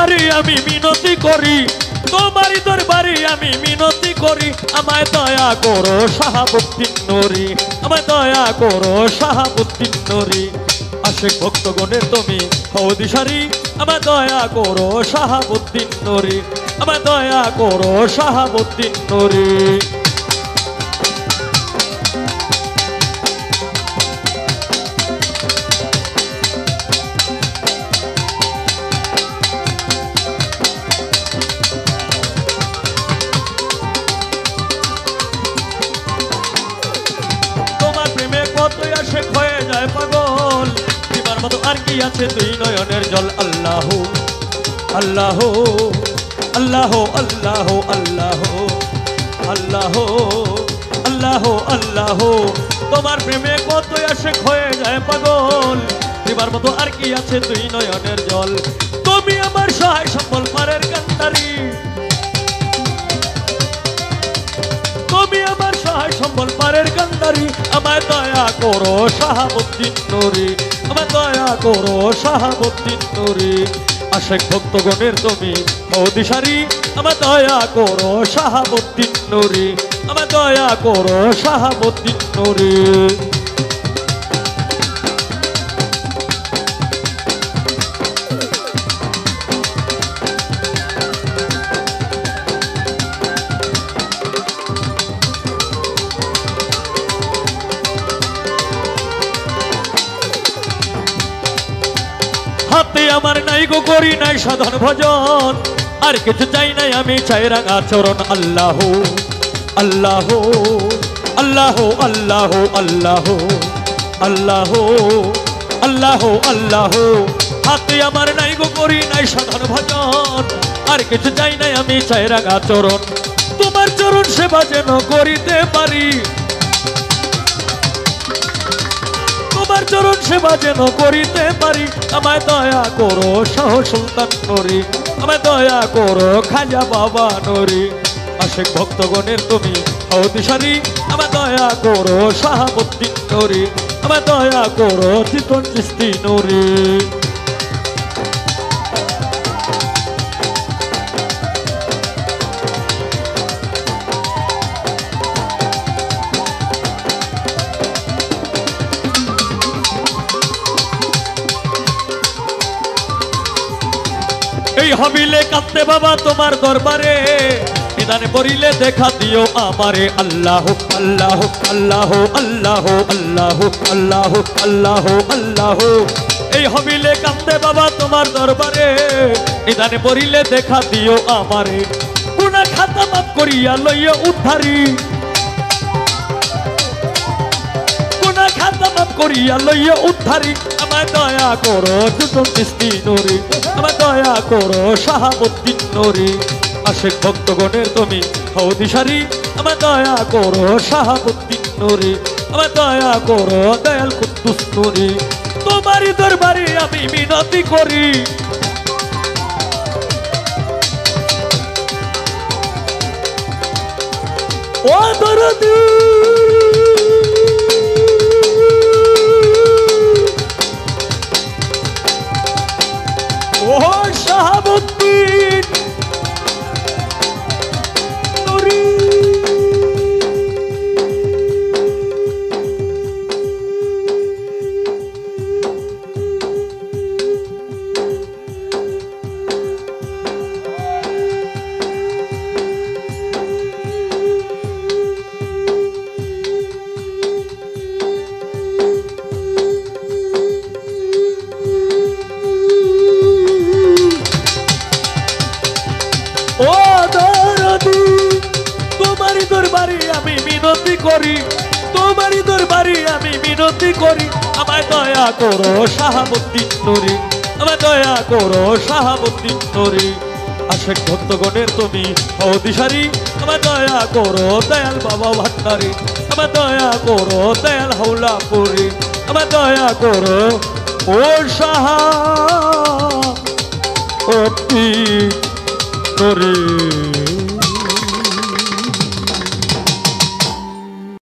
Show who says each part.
Speaker 1: দরবারে আমি মিনতি করি, তোমারই দরবারে আমি মিনতি করি, আমায় দয়া করো শাহাবুদ্দিন নূরি, আমায় দয়া করো শাহাবুদ্দিন নূরি। আশিক ভক্তগণের তুমি হও দিশারি, আমায় দয়া করো শাহাবুদ্দিন নূরি, আমায় দয়া করো শাহাবুদ্দিন নূরি। হয়ে যায় পাগল, দিবার মতো আর কি আছে তুই নয়নের জল। আল্লাহ আল্লাহ আল্লাহ আল্লাহ আল্লাহ আল্লাহ আল্লাহ আল্লাহ, তোমার প্রেমে কত আশেক হয়ে যায় পাগল, দিবার মতো আর কি আছে তুই নয়নের জল। তুমি আমার সহায় সম্বল পারের কান্ডারি, তুমি আমার সহায় সম্বল পারের কান্ডারি, আমায় দয়া করো শাহাবুদ্দিন নূরি, আমায় দয়া করো শাহাবুদ্দিন নূরি। আশেক ভক্তগণের তুমি হও দিশারি, আমায় দয়া করো শাহাবুদ্দিন নূরি, আমায় দয়া করো শাহাবুদ্দিন নূরি। হাতে আমার নাই গো করি নাই সাধন ভজন, আর কিছু চাই নাই আমি চাই রাঙা চরণ। আল্লাহ আল্লাহ আল্লাহ আল্লাহ আল্লাহ আল্লাহ আল্লাহ আল্লাহ, হাতে আমার নাই গো করি নাই সাধন ভজন, আর কিছু চাই নাই আমি চাই রাঙা চরণ। তোমার চরণ সেবা যেন করিতে পারি, তোমার চরণ সেবা যেন করিতে পারি, আমায় দয়া করো শাহ সুলতান নূরি, আমায় দয়া করো খাজা বাবা নূরি। আশেক ভক্তগণের তুমি হও দিশারি, আমায় দয়া করো শাহাবুদ্দিন নূরি, আমায় দয়া করো চিকন চিশতি নূরি। এই হবিলে কাঁদতে বাবা তোমার দরবারে, নিদানে পড়িলে দেখা দিও আমারে। আল্লাহ আল্লাহ আল্লাহ আল্লাহ আল্লাহ আল্লাহ আল্লাহ আল্লাহ, এই হবিলে কাঁদতে বাবা তোমার দরবারে, নিদানে পড়িলে দেখা দিও আমারে। গুনাহ খাতা মাফ করিয়া লইয়া উদ্ধারি, গুনাহ খাতা মাফ করিয়া লইয়া উদ্ধারি, আমায় দয়া করো চিকন চিশতি নূরি, আমায় দয়া করো শাহাবুদ্দিন নূরি। আশেক ভক্তগণের তুমি হও দিশারি, আমায় দয়া করো শাহাবুদ্দিন নূরি, আমায় দয়া করো দয়াল কুদ্দুস নূরি। তোমারই দরবারে আমি মিনতি করি, ও দরদি ও শাহাবুদ্দিন নূরি। ও দরদি তোমারই দরবারে আমি মিনতি করি, তোমারই দরবারে আমি মিনতি করি, আমায় দয়া করো শাহাবুদ্দিন নূরি, আমায় দয়া করো শাহাবুদ্দিন নূরি। আশেক ভক্তগণের তুমি হও দিশারি, আমায় দয়া করো দয়াল বাবা ভান্ডারি, আমায় দয়া করো দয়াল হাওলাপুরি, আমায় দয়া করো ও শাহাবুদ্দিন নূরি।